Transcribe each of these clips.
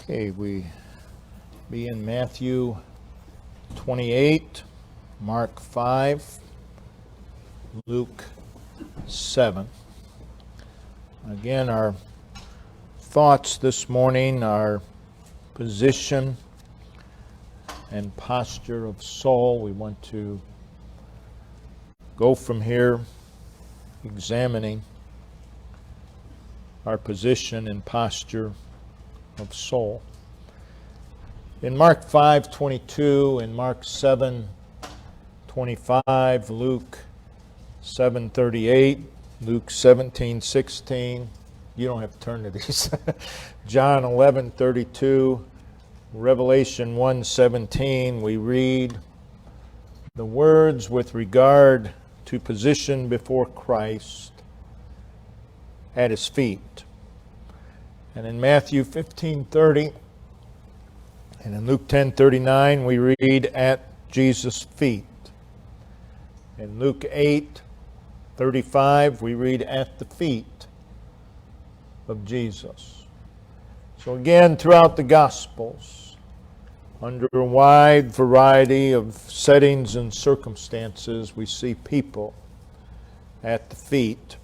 Okay, we be in Matthew 28, Mark 5, Luke 7. Again, our thoughts this morning are position and posture of soul. We want to go from here examining our position and posture of soul. In Mark 5:22, in Mark 7:25, Luke 7:38, Luke 17:16. You don't have to turn to these. John 11:32, Revelation 1:17, we read the words with regard to position before Christ at His feet. And in Matthew 15:30 and in Luke 10:39, we read at Jesus' feet. In Luke 8:35, we read at the feet of Jesus. So again, throughout the Gospels, under a wide variety of settings and circumstances, we see people at the feet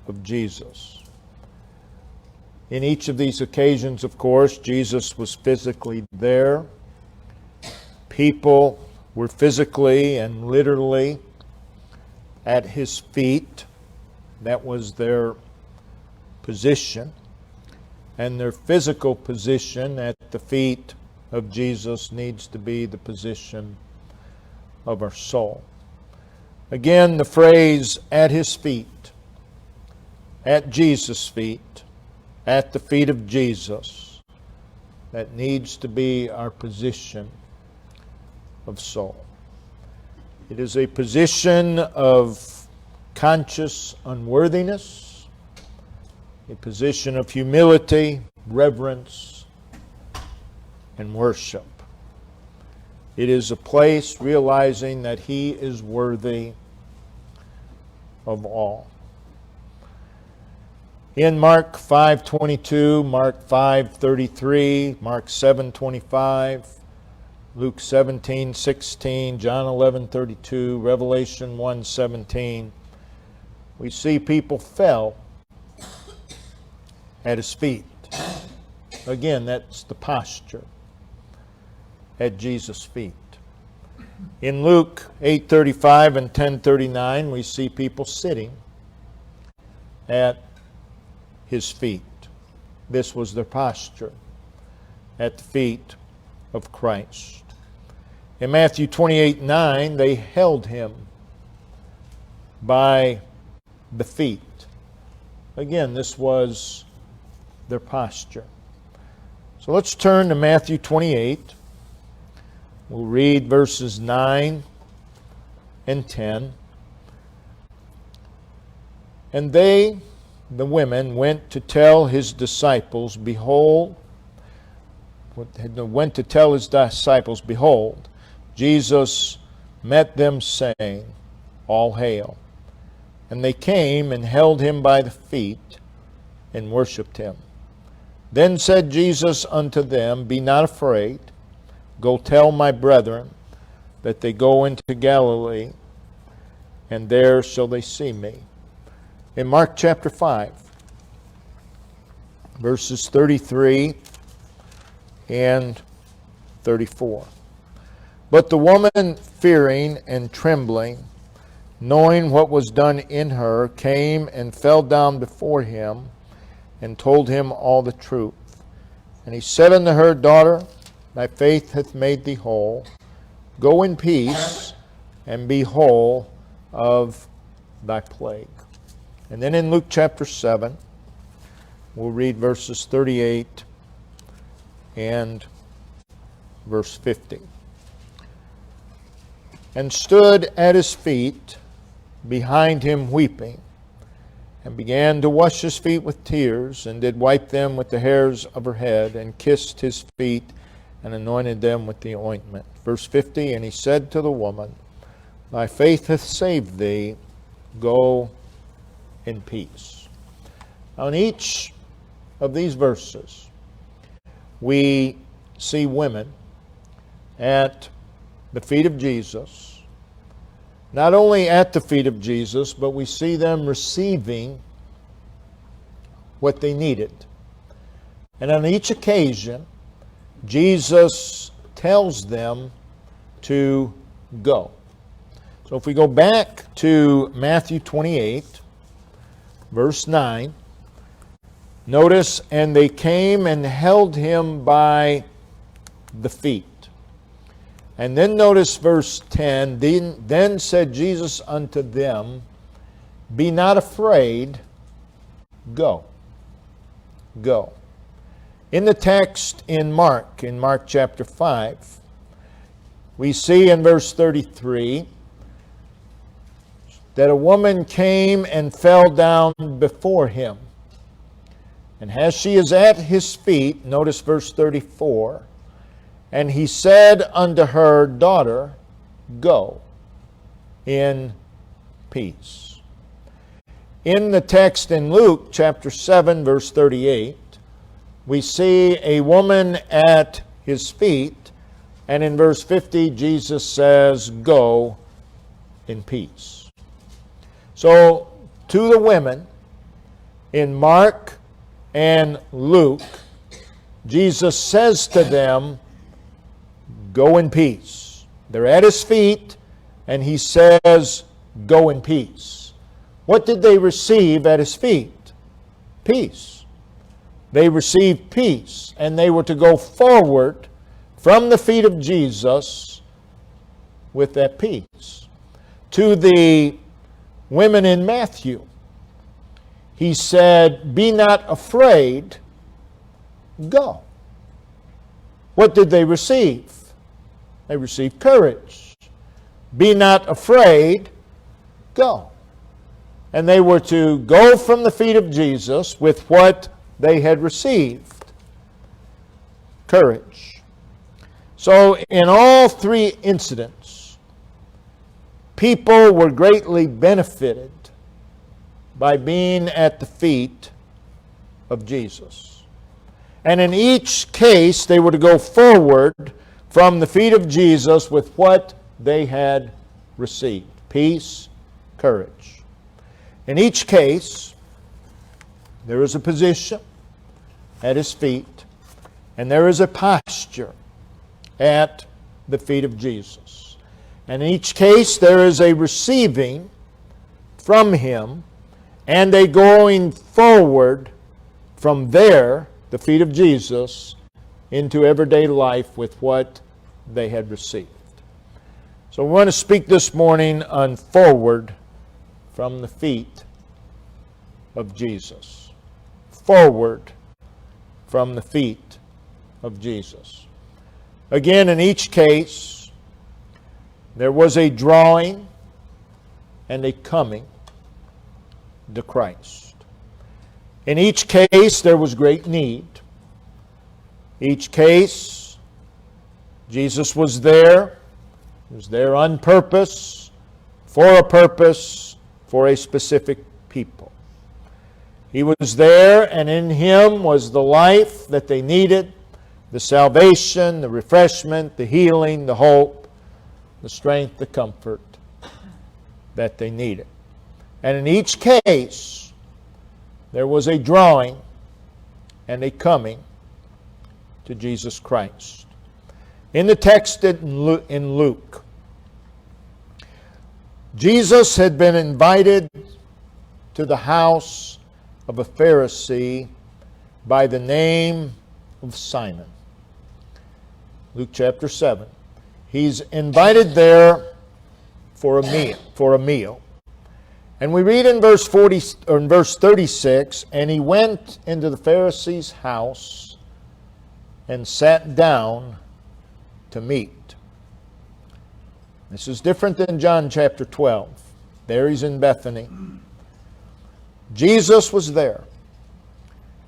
of Jesus. In each of these occasions, of course, Jesus was physically there. People were physically and literally at His feet. That was their position. And their physical position at the feet of Jesus needs to be the position of our soul. Again, the phrase at His feet, at Jesus' feet, at the feet of Jesus, that needs to be our position of soul. It is a position of conscious unworthiness, a position of humility, reverence, and worship. It is a place realizing that He is worthy of all. In Mark 5:22, Mark 5:33, Mark 7:25, Luke 17:16, John 11:32, Revelation 1:17, we see people fell at His feet. Again, that's the posture at Jesus' feet. In Luke 8:35 and 10:39, we see people sitting at His feet. This was their posture at the feet of Christ. In Matthew 28:9, they held Him by the feet. Again, this was their posture. So let's turn to Matthew 28. We'll read verses 9 and 10. And they, the women, went to tell His disciples, behold, Jesus met them, saying, all hail. And they came and held Him by the feet and worshipped Him. Then said Jesus unto them, be not afraid. Go tell my brethren that they go into Galilee, and there shall they see me. In Mark chapter 5, verses 33 and 34. But the woman, fearing and trembling, knowing what was done in her, came and fell down before Him and told Him all the truth. And He said unto her, daughter, thy faith hath made thee whole. Go in peace and be whole of thy plague. And then in Luke chapter 7, we'll read verses 38 and verse 50. And stood at His feet behind Him weeping, and began to wash His feet with tears, and did wipe them with the hairs of her head, and kissed His feet, and anointed them with the ointment. Verse 50, and He said to the woman, thy faith hath saved thee, go in peace. Now in each of these verses, we see women at the feet of Jesus. Not only at the feet of Jesus, but we see them receiving what they needed. And on each occasion, Jesus tells them to go. So if we go back to Matthew 28, verse 9, notice, and they came and held him by the feet. And then notice verse 10, then said Jesus unto them, be not afraid, go. Go. In the text in Mark chapter 5, we see in verse 33 that a woman came and fell down before him. And as she is at his feet, notice verse 34, and he said unto her, daughter, go in peace. In the text in Luke chapter 7, verse 38, we see a woman at his feet, and in verse 50, Jesus says, go in peace. So, to the women in Mark and Luke, Jesus says to them, go in peace. They're at his feet, and he says, go in peace. What did they receive at his feet? Peace. They received peace, and they were to go forward from the feet of Jesus with that peace. To the women in Matthew, he said, be not afraid, go. What did they receive? They received courage. Be not afraid, go. And they were to go from the feet of Jesus with what they had received. Courage. So in all three incidents, people were greatly benefited by being at the feet of Jesus. And in each case, they were to go forward from the feet of Jesus with what they had received. Peace, courage. In each case, there is a position at his feet, and there is a posture at the feet of Jesus. And in each case, there is a receiving from him and a going forward from there, the feet of Jesus, into everyday life with what they had received. So we want to speak this morning on forward from the feet of Jesus. Forward from the feet of Jesus. Again, in each case, there was a drawing and a coming to Christ. In each case, there was great need. Each case, Jesus was there. He was there on purpose, for a specific people. He was there, and in him was the life that they needed, the salvation, the refreshment, the healing, the hope, the strength, the comfort that they needed. And in each case, there was a drawing and a coming to Jesus Christ. In the text in Luke, Jesus had been invited to the house of a Pharisee by the name of Simon. Luke chapter 7. He's invited there for a meal. And we read in verse 36, and he went into the Pharisee's house and sat down to meat. This is different than John chapter 12. There he's in Bethany. Jesus was there.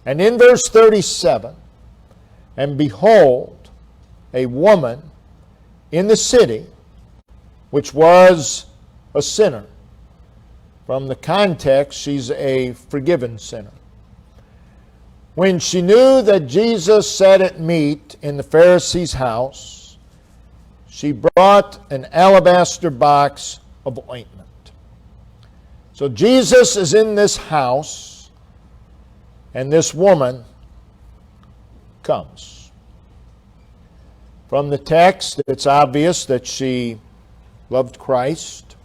And in verse 37, and behold, a woman in the city, which was a sinner. From the context, she's a forgiven sinner. When she knew that Jesus sat at meat in the Pharisee's house, she brought an alabaster box of ointment. So Jesus is in this house, and this woman comes. From the text, it's obvious that she loved Christ.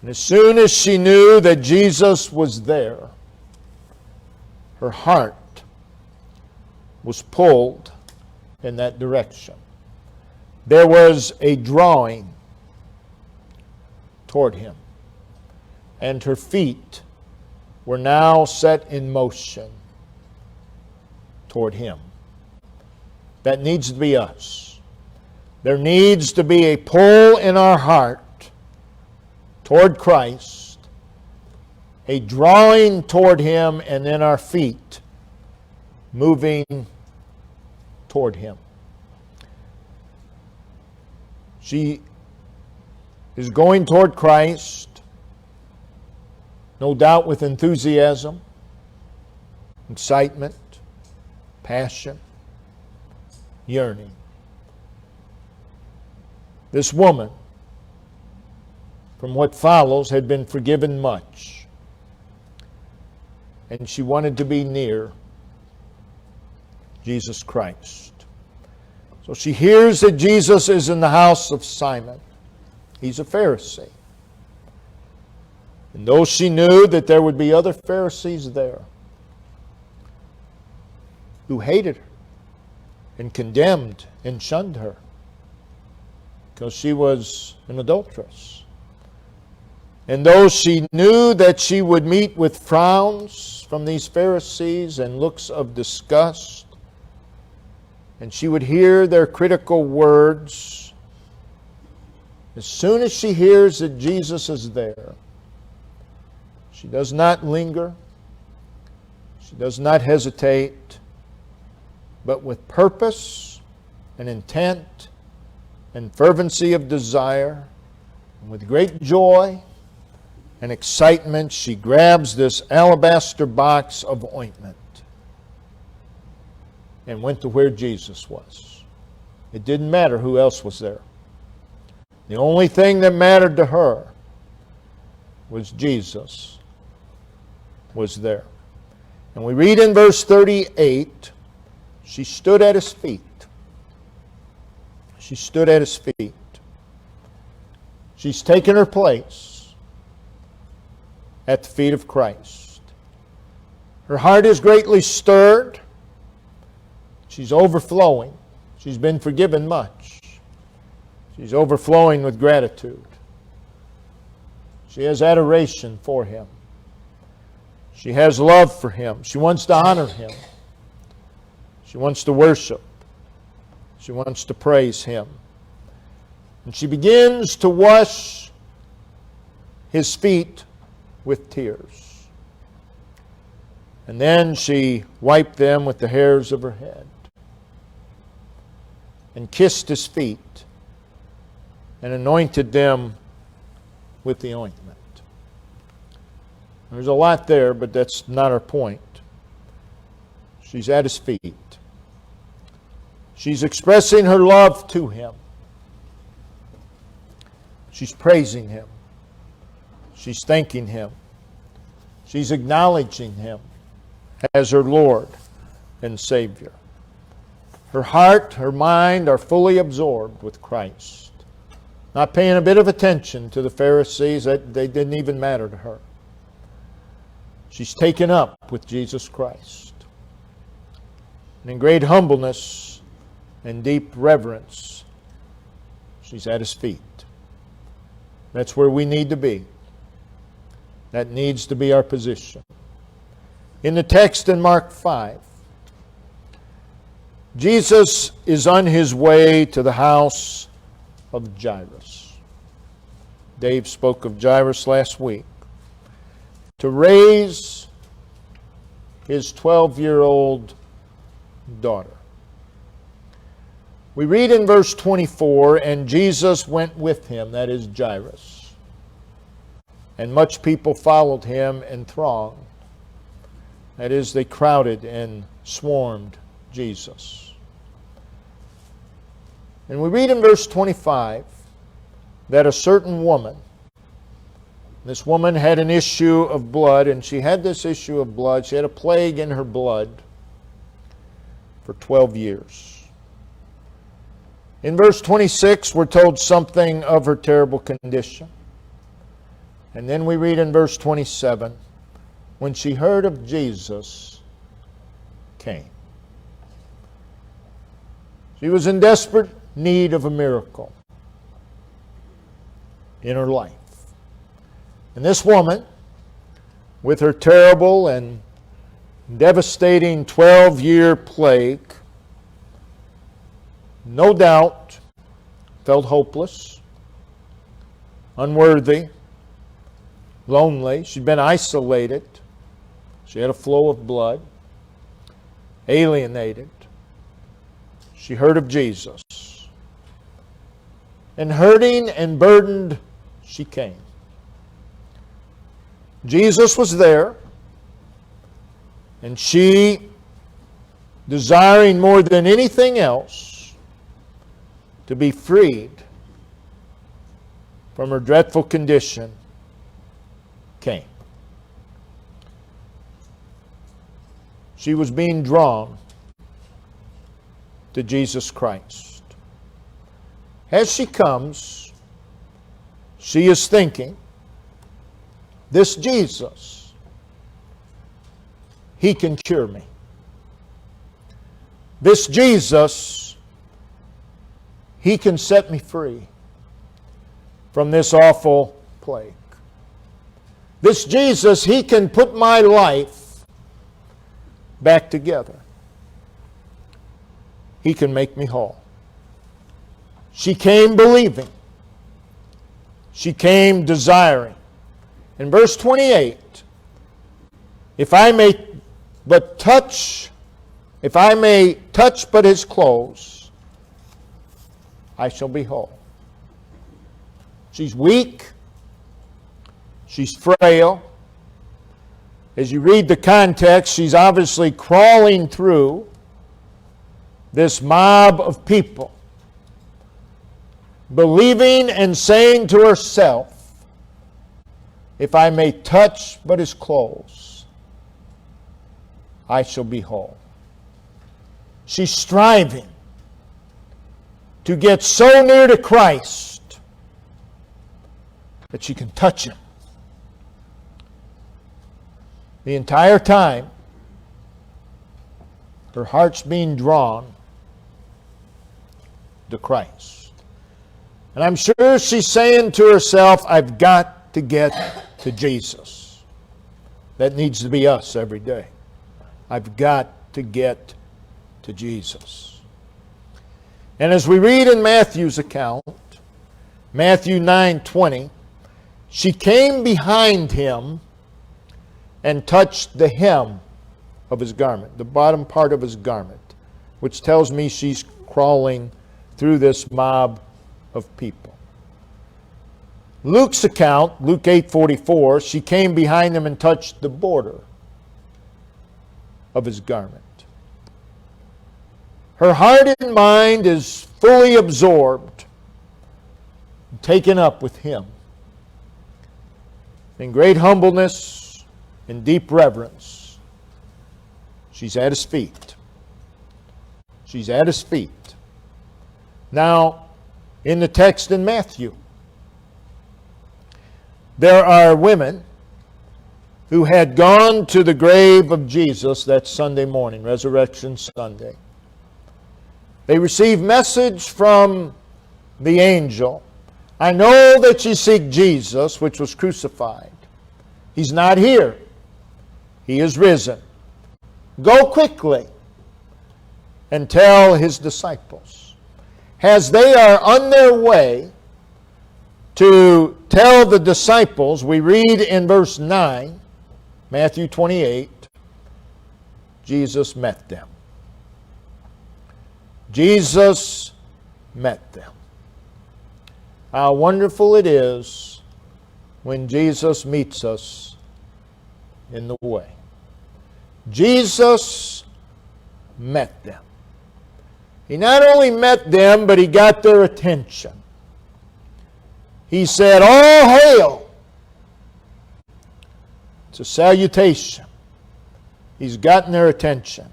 And as soon as she knew that Jesus was there, her heart was pulled in that direction. There was a drawing toward him, and her feet were now set in motion toward him. That needs to be us. There needs to be a pull in our heart toward Christ, a drawing toward him, and then our feet moving toward him. She is going toward Christ, no doubt with enthusiasm, excitement, passion, yearning. This woman, from what follows, had been forgiven much, and she wanted to be near Jesus Christ. So she hears that Jesus is in the house of Simon. He's a Pharisee. And though she knew that there would be other Pharisees there who hated her and condemned and shunned her because she was an adulteress, and though she knew that she would meet with frowns from these Pharisees and looks of disgust, and she would hear their critical words, as soon as she hears that Jesus is there, she does not linger, she does not hesitate, but with purpose and intent and fervency of desire, and with great joy and excitement, she grabs this alabaster box of ointment and went to where Jesus was. It didn't matter who else was there. The only thing that mattered to her was Jesus was there. And we read in verse 38, she stood at his feet. She stood at his feet. She's taken her place at the feet of Christ. Her heart is greatly stirred. She's overflowing. She's been forgiven much. She's overflowing with gratitude. She has adoration for him. She has love for him. She wants to honor him. She wants to worship. She wants to praise him. And she begins to wash his feet with tears. And then she wiped them with the hairs of her head and kissed his feet and anointed them with the ointment. There's a lot there, but that's not our point. She's at his feet. She's expressing her love to him. She's praising him. She's thanking him. She's acknowledging him as her Lord and Savior. Her heart, her mind are fully absorbed with Christ. Not paying a bit of attention to the Pharisees. They didn't even matter to her. She's taken up with Jesus Christ. And in great humbleness and deep reverence, she's at his feet. That's where we need to be. That needs to be our position. In the text in Mark 5, Jesus is on his way to the house of Jairus. Dave spoke of Jairus last week. To raise his 12-year-old daughter. We read in verse 24, and Jesus went with him, that is Jairus. And much people followed him and thronged. That is, they crowded and swarmed Jesus. And we read in verse 25 that a certain woman, this woman had an issue of blood, and she had this issue of blood. She had a plague in her blood for 12 years. In verse 26, we're told something of her terrible condition. And then we read in verse 27, when she heard of Jesus, came. She was in desperate need of a miracle in her life. And this woman, with her terrible and devastating 12-year plague, no doubt felt hopeless, unworthy, lonely. She'd been isolated. She had a flow of blood, alienated. She heard of Jesus. And hurting and burdened, she came. Jesus was there, and she, desiring more than anything else to be freed from her dreadful condition, came. She was being drawn to Jesus Christ. As she comes, she is thinking, this Jesus, He can cure me. This Jesus, He can set me free from this awful plague. This Jesus, He can put my life back together. He can make me whole. She came believing. She came desiring. In verse 28, if I may touch but His clothes, I shall be whole. She's weak. She's frail. As you read the context, she's obviously crawling through this mob of people, believing and saying to herself, if I may touch but His clothes, I shall be whole. She's striving to get so near to Christ that she can touch Him. The entire time, her heart's being drawn to Christ. And I'm sure she's saying to herself, I've got to get to Jesus. That needs to be us every day. I've got to get to Jesus. And as we read in Matthew's account, Matthew 9:20, she came behind Him and touched the hem of His garment, the bottom part of His garment, which tells me she's crawling through this mob of people. Luke's account, Luke 8:44, she came behind Him and touched the border of His garment. Her heart and mind is fully absorbed, taken up with Him. In great humbleness, in deep reverence, she's at His feet. She's at His feet. Now, in the text in Matthew, there are women who had gone to the grave of Jesus that Sunday morning, Resurrection Sunday. They received message from the angel. I know that you seek Jesus, which was crucified. He's not here. He is risen. Go quickly and tell His disciples. As they are on their way to tell the disciples, we read in verse 9, Matthew 28, Jesus met them. Jesus met them. How wonderful it is when Jesus meets us in the way. Jesus met them. He not only met them, but He got their attention. He said, "All hail." It's a salutation. He's gotten their attention.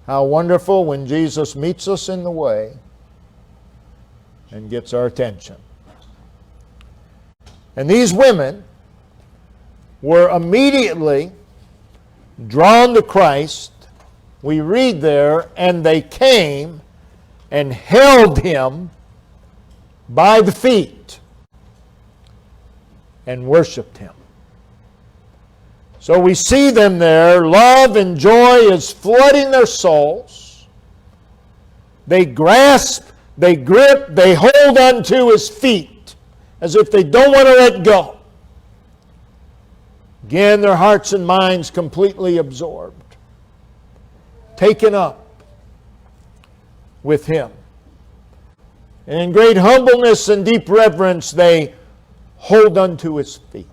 How wonderful when Jesus meets us in the way and gets our attention. And these women were immediately drawn to Christ. We read there, and they came and held Him by the feet and worshiped Him. So we see them there. Love and joy is flooding their souls. They grasp, they grip, they hold onto His feet as if they don't want to let go. Again, their hearts and minds completely absorbed, taken up with Him. And in great humbleness and deep reverence, they hold unto His feet.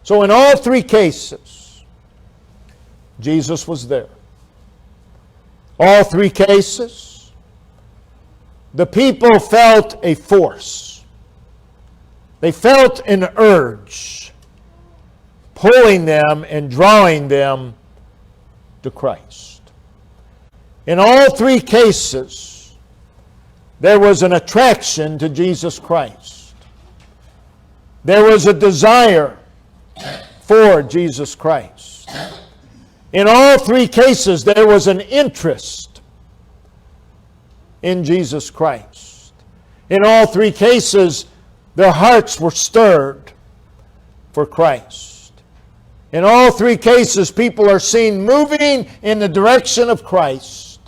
So in all three cases, Jesus was there. All three cases, the people felt a force. They felt an urge pulling them and drawing them to Christ. In all three cases, there was an attraction to Jesus Christ. There was a desire for Jesus Christ. In all three cases, there was an interest in Jesus Christ. In all three cases, their hearts were stirred for Christ. In all three cases, people are seen moving in the direction of Christ,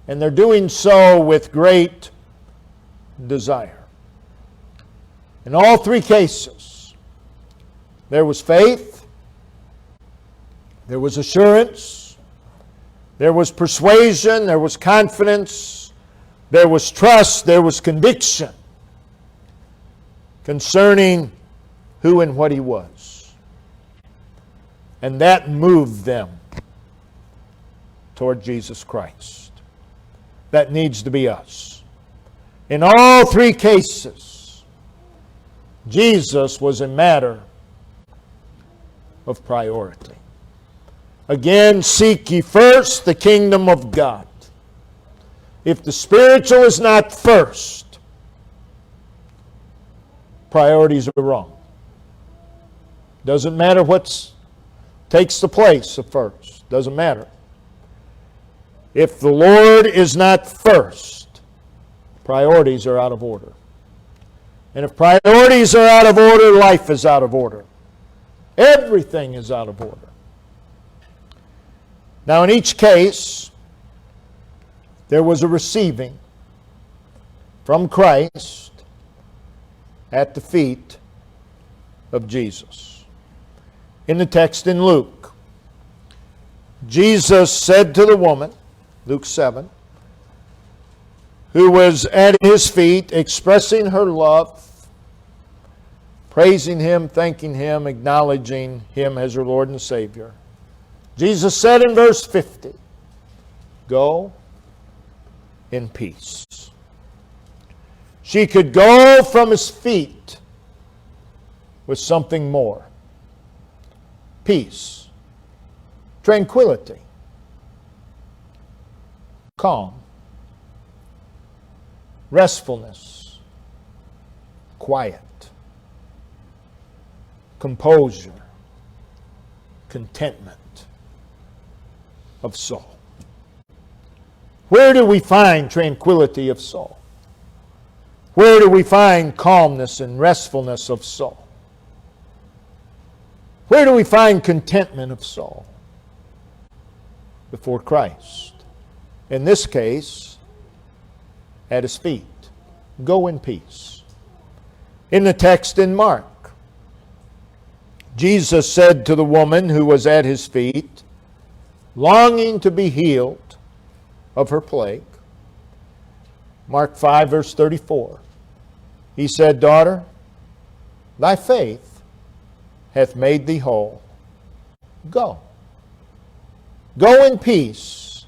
and they're doing so with great desire. In all three cases, there was faith, there was assurance, there was persuasion, there was confidence, there was trust, there was conviction concerning who and what He was. And that moved them toward Jesus Christ. That needs to be us. In all three cases, Jesus was a matter of priority. Again, seek ye first the kingdom of God. If the spiritual is not first, priorities are wrong. Doesn't matter what takes the place of first. Doesn't matter. If the Lord is not first, priorities are out of order. And if priorities are out of order, life is out of order. Everything is out of order. Now, in each case, there was a receiving from Christ at the feet of Jesus. In the text in Luke, Jesus said to the woman, Luke 7, who was at His feet expressing her love, praising Him, thanking Him, acknowledging Him as her Lord and Savior. Jesus said in verse 50, "Go in peace." She could go from His feet with something more. Peace, tranquility, calm, restfulness, quiet, composure, contentment of soul. Where do we find tranquility of soul? Where do we find calmness and restfulness of soul? Where do we find contentment of soul? Before Christ. In this case, at His feet. Go in peace. In the text in Mark, Jesus said to the woman who was at His feet, longing to be healed of her plague, Mark 5, verse 34, He said, "Daughter, thy faith hath made thee whole. Go. Go in peace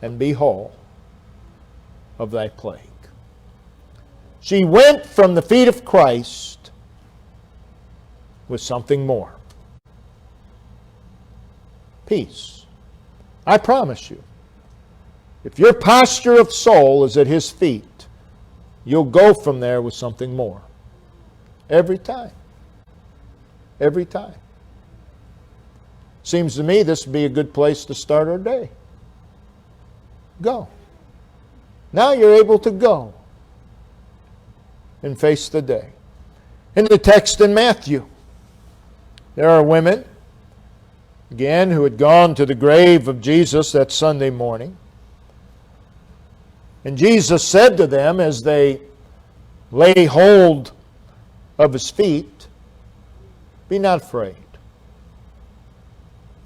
and be whole of thy plague. She went from the feet of Christ with something more. Peace. I promise you, if your posture of soul is at His feet, you'll go from there with something more. Every time. Every time. Seems to me this would be a good place to start our day. Go. Now you're able to go and face the day. In the text in Matthew, there are women, again, who had gone to the grave of Jesus that Sunday morning. And Jesus said to them as they lay hold of His feet, be not afraid.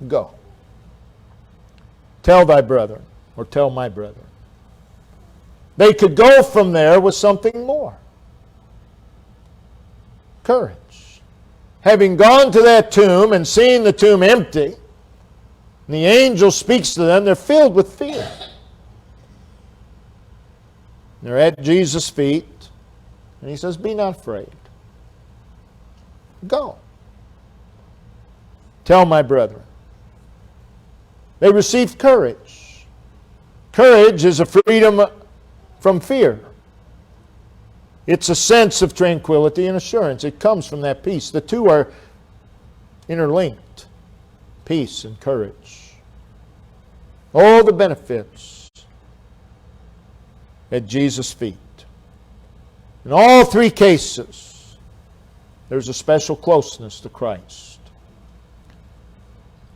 Go. Tell thy brethren, or tell my brethren. They could go from there with something more. Courage. Having gone to that tomb and seen the tomb empty, and the angel speaks to them, they're filled with fear. They're at Jesus' feet, and He says, be not afraid. Go. Tell my brethren. They received courage. Courage is a freedom from fear. It's a sense of tranquility and assurance. It comes from that peace. The two are interlinked. Peace and courage. All the benefits at Jesus' feet. In all three cases, there's a special closeness to Christ.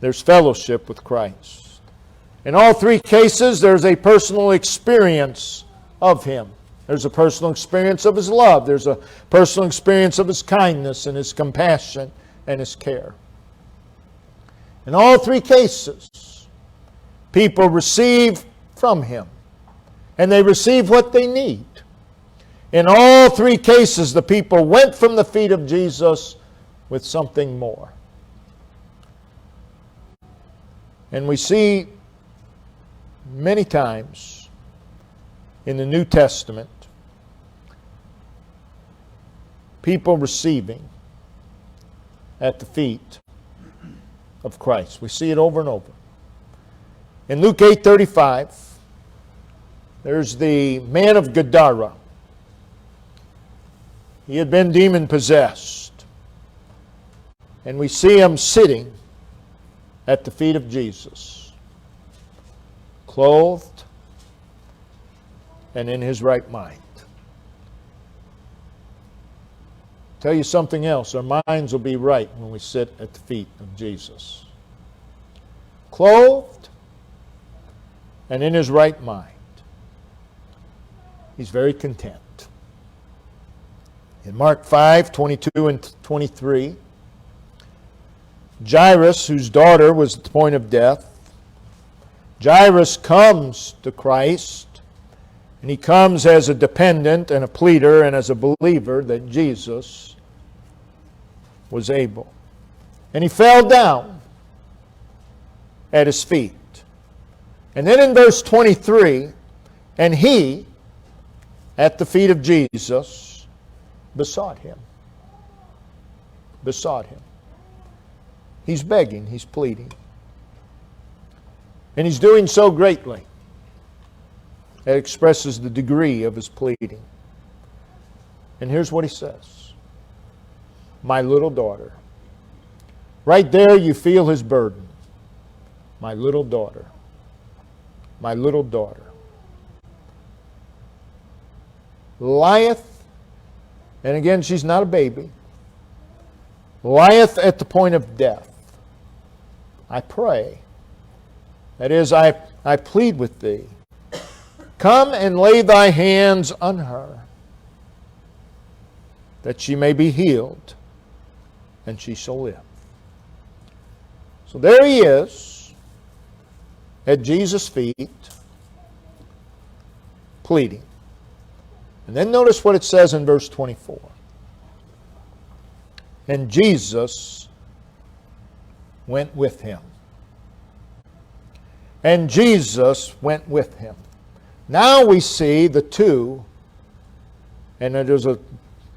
There's fellowship with Christ. In all three cases, there's a personal experience of Him. There's a personal experience of His love. There's a personal experience of His kindness and His compassion and His care. In all three cases, people receive from Him. And they receive what they need. In all three cases, the people went from the feet of Jesus with something more. And we see many times in the New Testament people receiving at the feet of Christ. We see it over and over. In Luke 8:35, there's the man of Gadara. He had been demon-possessed. And we see him sitting at the feet of Jesus, clothed and in his right mind. Tell you something else, our minds will be right when we sit at the feet of Jesus. Clothed and in his right mind. He's very content. In Mark 5:22 and 23, Jairus, whose daughter was at the point of death, Jairus comes to Christ, and he comes as a dependent and a pleader and as a believer that Jesus was able. And he fell down at His feet. And then in verse 23, and he, at the feet of Jesus, besought Him. Besought Him. He's begging, he's pleading. And he's doing so greatly. That expresses the degree of his pleading. And here's what he says. My little daughter. Right there you feel his burden. My little daughter. My little daughter. Lieth, and again she's not a baby, lieth at the point of death. I pray, that is, I plead with Thee, come and lay Thy hands on her, that she may be healed, and she shall live. So there he is, at Jesus' feet, pleading. And then notice what it says in verse 24. And Jesus went with him. And Jesus went with him. Now we see the two, and there's a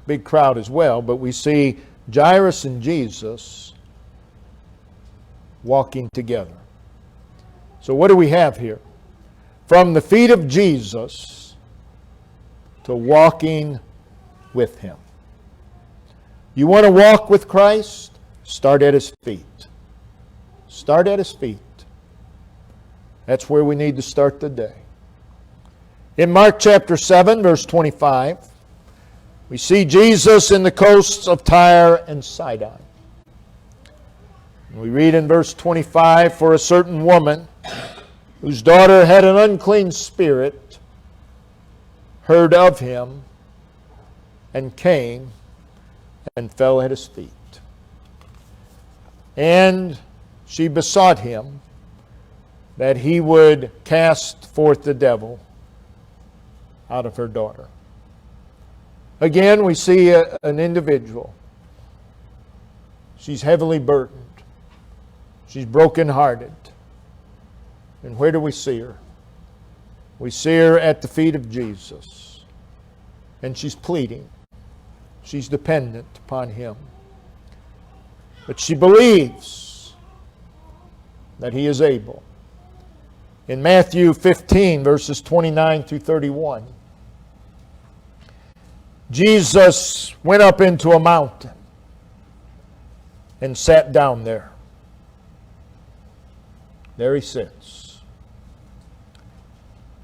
big crowd as well, but we see Jairus and Jesus walking together. So what do we have here? From the feet of Jesus to walking with him. You want to walk with Christ? Start at his feet. Start at his feet. That's where we need to start the day. In Mark chapter 7, verse 25, we see Jesus in the coasts of Tyre and Sidon. We read in verse 25, for a certain woman whose daughter had an unclean spirit heard of him and came and fell at his feet. And she besought him that he would cast forth the devil out of her daughter. Again, we see an individual. She's heavily burdened. She's brokenhearted. And where do we see her? We see her at the feet of Jesus. And she's pleading. She's dependent upon him. But she believes that he is able. In Matthew 15, verses 29 through 31, Jesus went up into a mountain and sat down there. There he sits.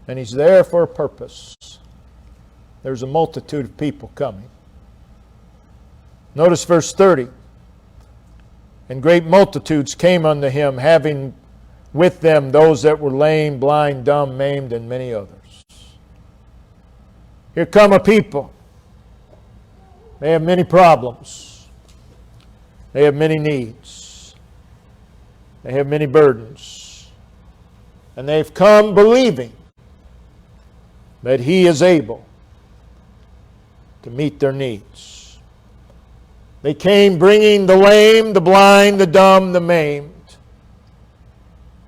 And he's there for a purpose. There's a multitude of people coming. Notice verse 30. And great multitudes came unto him, having with them those that were lame, blind, dumb, maimed, and many others. Here come a people. They have many problems. They have many needs. They have many burdens. And they've come believing that he is able to meet their needs. They came bringing the lame, the blind, the dumb, the maimed,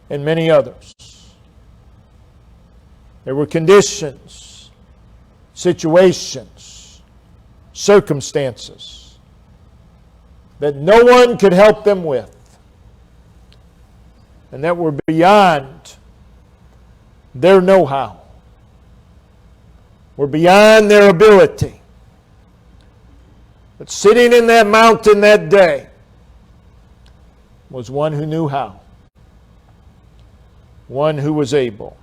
and many others. There were conditions, situations, circumstances that no one could help them with, and that were beyond their know-how, were beyond their ability. But sitting in that mountain that day was one who knew how, one who was able.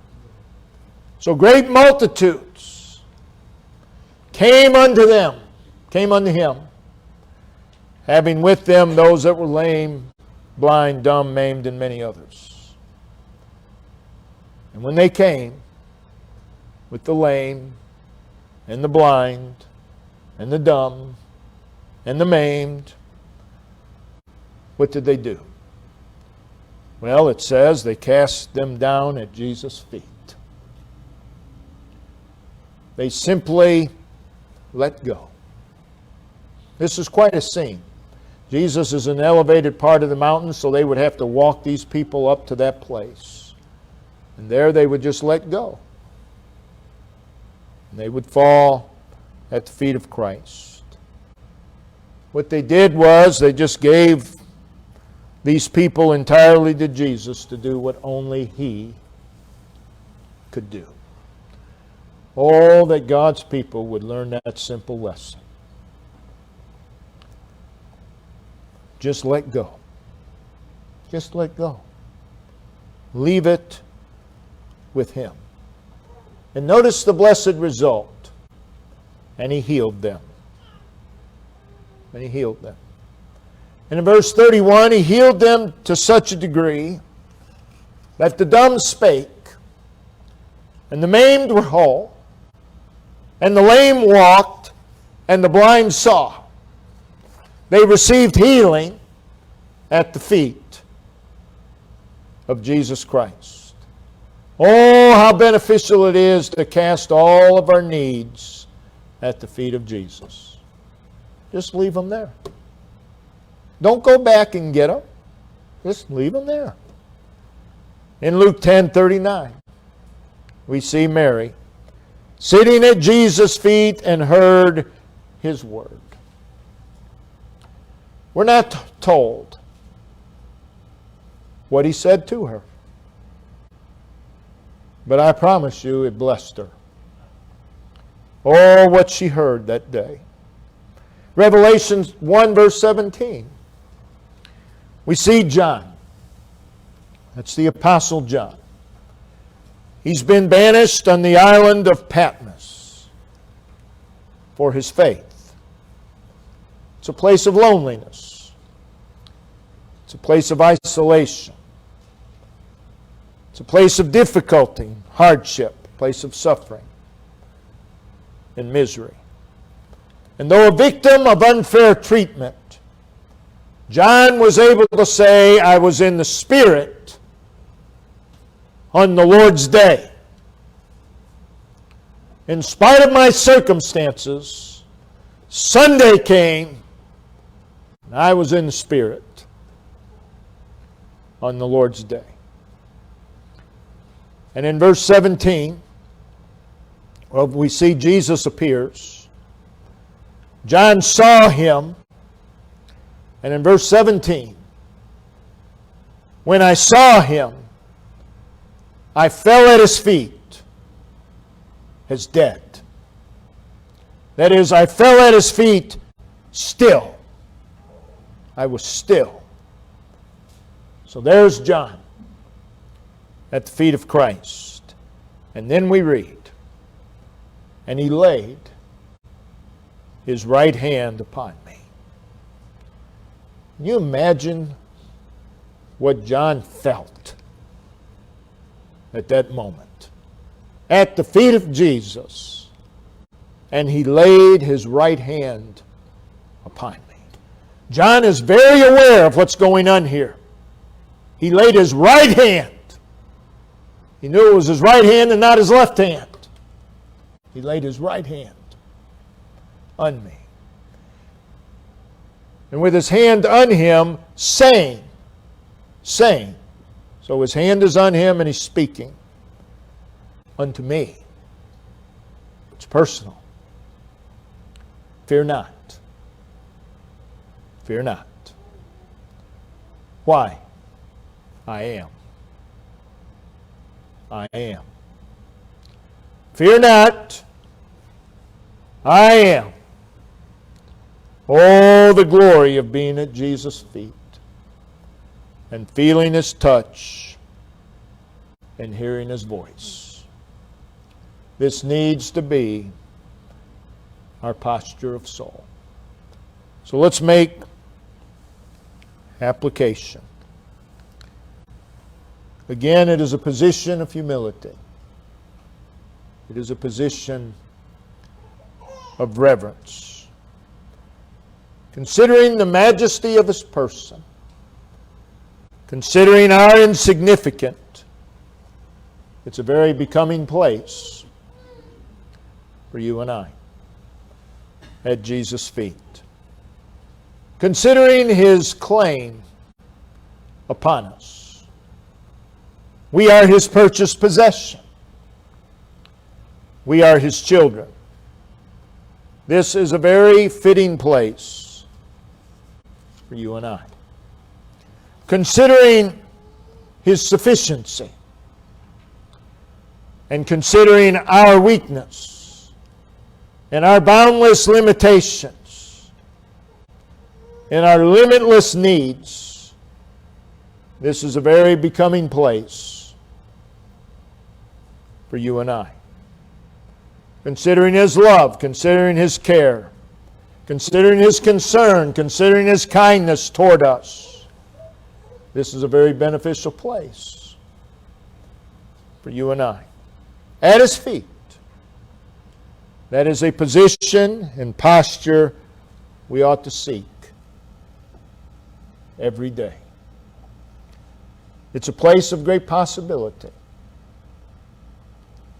So great multitudes came unto him, having with them those that were lame, blind, dumb, maimed, and many others. And when they came with the lame, and the blind, and the dumb, and the maimed, what did they do? Well, it says they cast them down at Jesus' feet. They simply let go. This is quite a scene. Jesus is in an elevated part of the mountain, so they would have to walk these people up to that place. And there they would just let go. And they would fall at the feet of Christ. What they did was they just gave these people entirely to Jesus to do what only he could do. Oh, that God's people would learn that simple lesson. Just let go. Just let go. Leave it with him. And notice the blessed result. And he healed them. And he healed them. And in verse 31, he healed them to such a degree that the dumb spake, and the maimed were whole, and the lame walked, and the blind saw. They received healing at the feet of Jesus Christ. Oh, how beneficial it is to cast all of our needs at the feet of Jesus. Just leave them there. Don't go back and get them. Just leave them there. In Luke 10:39, we see Mary sitting at Jesus' feet and heard His word. We're not told what He said to her, but I promise you it blessed her. Oh, what she heard that day. Revelation 1 verse 17. We see John. That's the Apostle John. He's been banished on the island of Patmos for his faith. It's a place of loneliness. It's a place of isolation. It's a place of difficulty, hardship, a place of suffering and misery. And though a victim of unfair treatment, John was able to say, I was in the Spirit on the Lord's day. In spite of my circumstances, Sunday came, and I was in the Spirit on the Lord's day. And in verse 17, well, we see Jesus appears. John saw Him. And in verse 17, when I saw Him, I fell at His feet as dead. That is, I fell at His feet still. I was still. So there's John at the feet of Christ. And then we read, and He laid His right hand upon me. Can you imagine what John felt at that moment? At the feet of Jesus, and He laid His right hand upon me. John is very aware of what's going on here. He laid His right hand. He knew it was His right hand and not His left hand. He laid His right hand on me. And with His hand on him, saying. So His hand is on him and He's speaking. Unto me. It's personal. Fear not. Fear not. Why? I am. I am. Fear not. I am. Oh, the glory of being at Jesus' feet and feeling His touch and hearing His voice. This needs to be our posture of soul. So let's make application. Again, it is a position of humility. It is a position of reverence. Considering the majesty of His person, considering our insignificance, it's a very becoming place for you and I at Jesus' feet. Considering His claim upon us, we are His purchased possession. We are His children. This is a very fitting place for you and I. Considering His sufficiency and considering our weakness and our boundless limitations and our limitless needs, this is a very becoming place for you and I. Considering His love, considering His care, considering His concern, considering His kindness toward us, this is a very beneficial place for you and I. At His feet. That is a position and posture we ought to seek every day. It's a place of great possibility.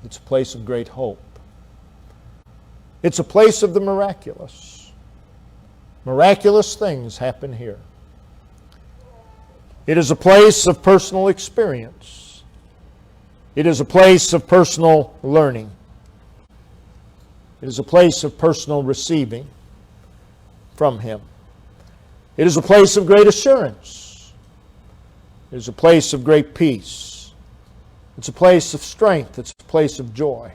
It's a place of great hope. It's a place of the miraculous. Miraculous things happen here. It is a place of personal experience. It is a place of personal learning. It is a place of personal receiving from Him. It is a place of great assurance. It is a place of great peace. It's a place of strength. It's a place of joy.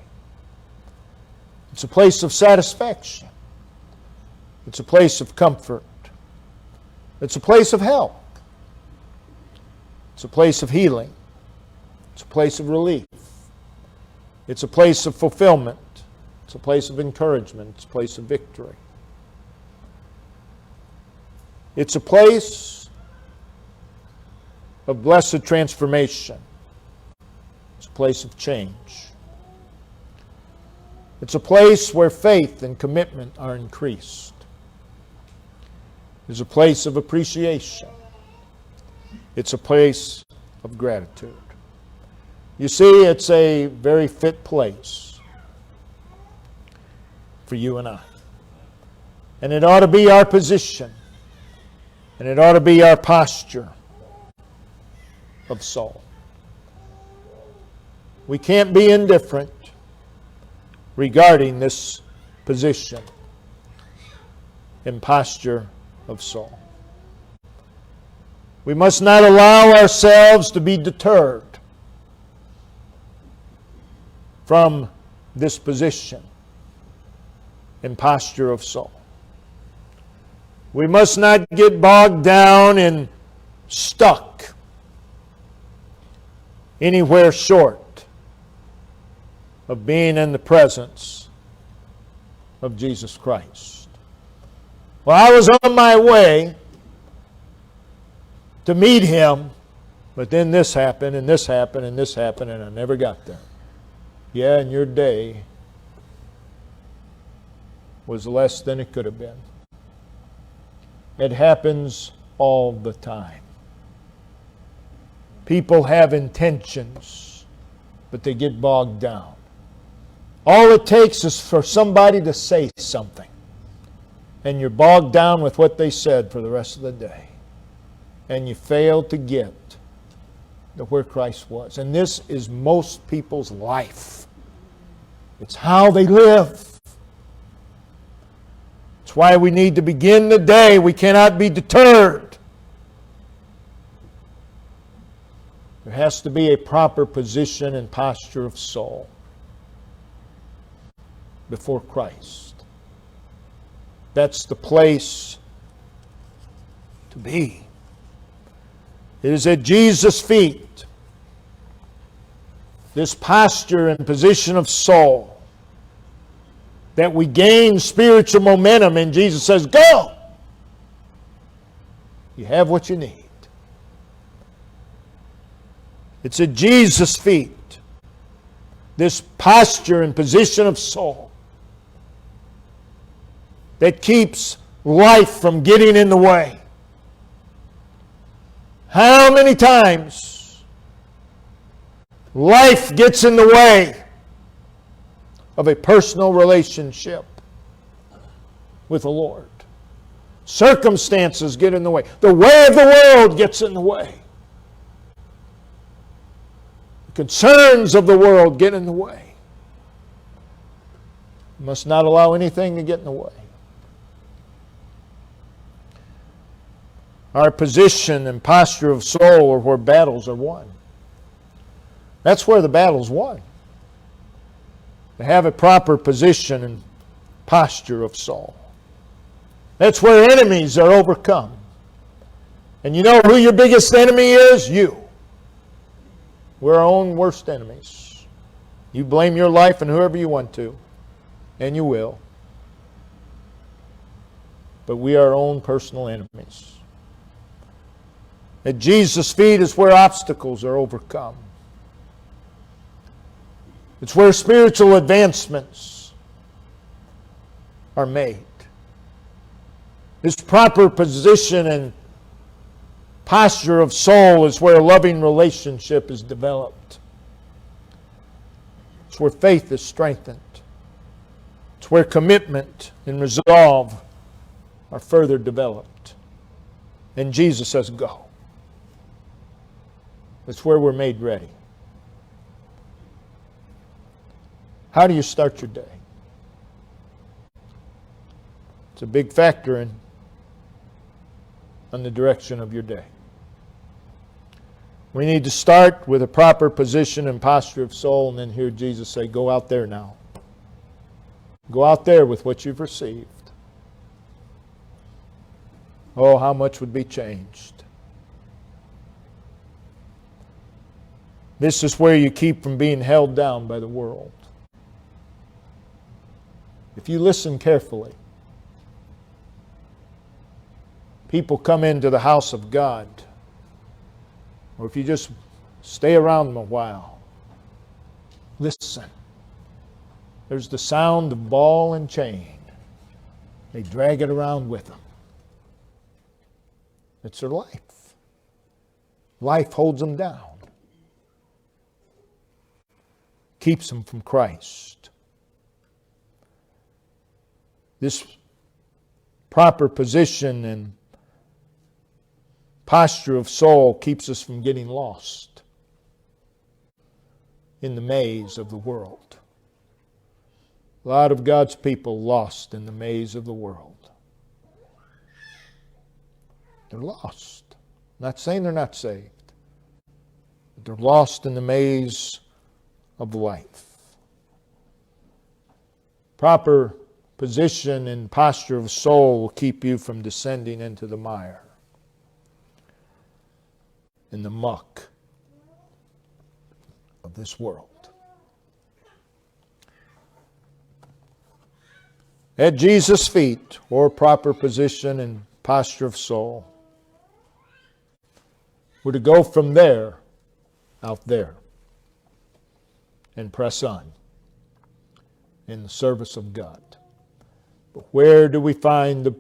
It's a place of satisfaction. It's a place of comfort. It's a place of help. It's a place of healing. It's a place of relief. It's a place of fulfillment. It's a place of encouragement. It's a place of victory. It's a place of blessed transformation. It's a place of change. It's a place where faith and commitment are increased. It's a place of appreciation. It's a place of gratitude. You see, it's a very fit place for you and I. And it ought to be our position. And it ought to be our posture of soul. We can't be indifferent regarding this position and posture of soul. We must not allow ourselves to be deterred from this position and posture of soul. We must not get bogged down and stuck anywhere short of being in the presence of Jesus Christ. Well, I was on my way to meet Him, but then this happened, and this happened, and this happened, and I never got there. Yeah, and your day was less than it could have been. It happens all the time. People have intentions, but they get bogged down. All it takes is for somebody to say something, and you're bogged down with what they said for the rest of the day. And you fail to get to where Christ was. And this is most people's life. It's how they live. It's why we need to begin the day. We cannot be deterred. There has to be a proper position and posture of soul before Christ. That's the place to be. It is at Jesus' feet, this posture and position of soul, that we gain spiritual momentum, and Jesus says, go! You have what you need. It's at Jesus' feet, this posture and position of soul, that keeps life from getting in the way. How many times life gets in the way of a personal relationship with the Lord? Circumstances get in the way. The way of the world gets in the way. The concerns of the world get in the way. You must not allow anything to get in the way. Our position and posture of soul are where battles are won. That's where the battle's won. To have a proper position and posture of soul. That's where enemies are overcome. And you know who your biggest enemy is? You. We're our own worst enemies. You blame your life on whoever you want to, and you will. But we are our own personal enemies. At Jesus' feet is where obstacles are overcome. It's where spiritual advancements are made. This proper position and posture of soul is where a loving relationship is developed. It's where faith is strengthened. It's where commitment and resolve are further developed. And Jesus says, go. That's where we're made ready. How do you start your day? It's a big factor on the direction of your day. We need to start with a proper position and posture of soul, and then hear Jesus say, go out there now. Go out there with what you've received. Oh, how much would be changed. This is where you keep from being held down by the world. If you listen carefully, people come into the house of God, or if you just stay around them a while, listen. There's the sound of ball and chain. They drag it around with them. It's their life. Life holds them down. Keeps them from Christ. This proper position and posture of soul keeps us from getting lost in the maze of the world. A lot of God's people lost in the maze of the world. They're lost. I'm not saying they're not saved. But they're lost in the maze of life. Proper position and posture of soul will keep you from descending into the mire, in the muck of this world. At Jesus' feet, or proper position and posture of soul, we're to go from there out there and press on in the service of God. But where do we find the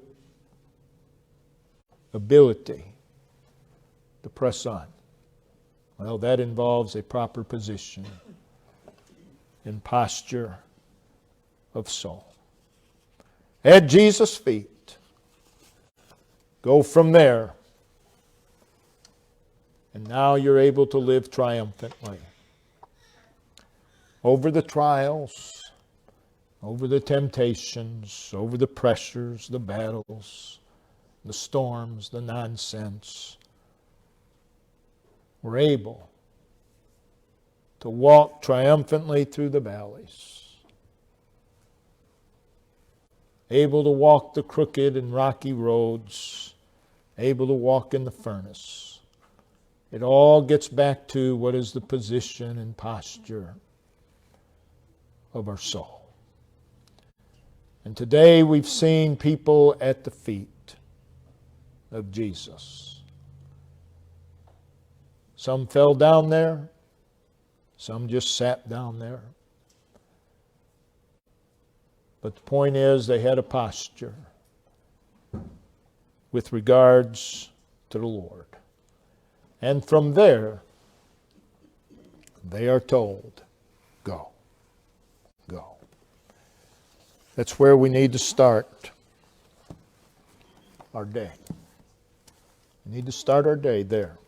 ability to press on? Well, that involves a proper position and posture of soul. At Jesus' feet. Go from there. And now you're able to live triumphantly over the trials, over the temptations, over the pressures, the battles, the storms, the nonsense. We're able to walk triumphantly through the valleys. Able to walk the crooked and rocky roads. Able to walk in the furnace. It all gets back to what is the position and posture of our soul. And today we've seen people at the feet of Jesus. Some fell down there. Some just sat down there. But the point is, they had a posture with regards to the Lord. And from there, they are told, go, go. That's where we need to start our day. We need to start our day there.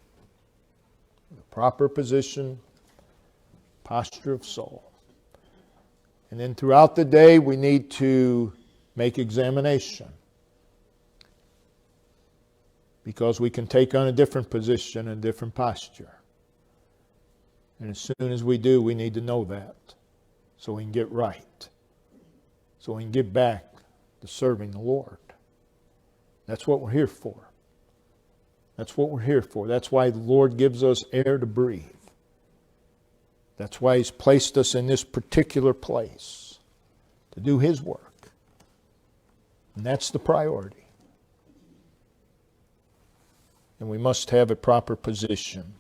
The proper position, posture of soul. And then throughout the day, we need to make examination. Because we can take on a different position and a different posture. And as soon as we do, we need to know that. So we can get right. So we can get back to serving the Lord. That's what we're here for. That's what we're here for. That's why the Lord gives us air to breathe. That's why He's placed us in this particular place to do His work. And that's the priority. And we must have a proper position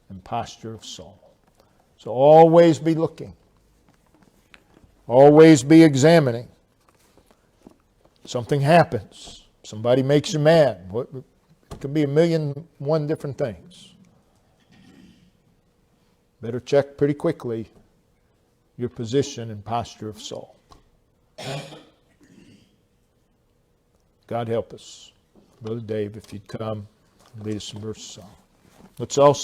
and posture of soul. So always be looking. Always be examining. Something happens. Somebody makes you mad. It can be 1,000,001 different things. Better check pretty quickly your position and posture of soul. God help us. Brother Dave, if you'd come and lead us in verse song. Let's all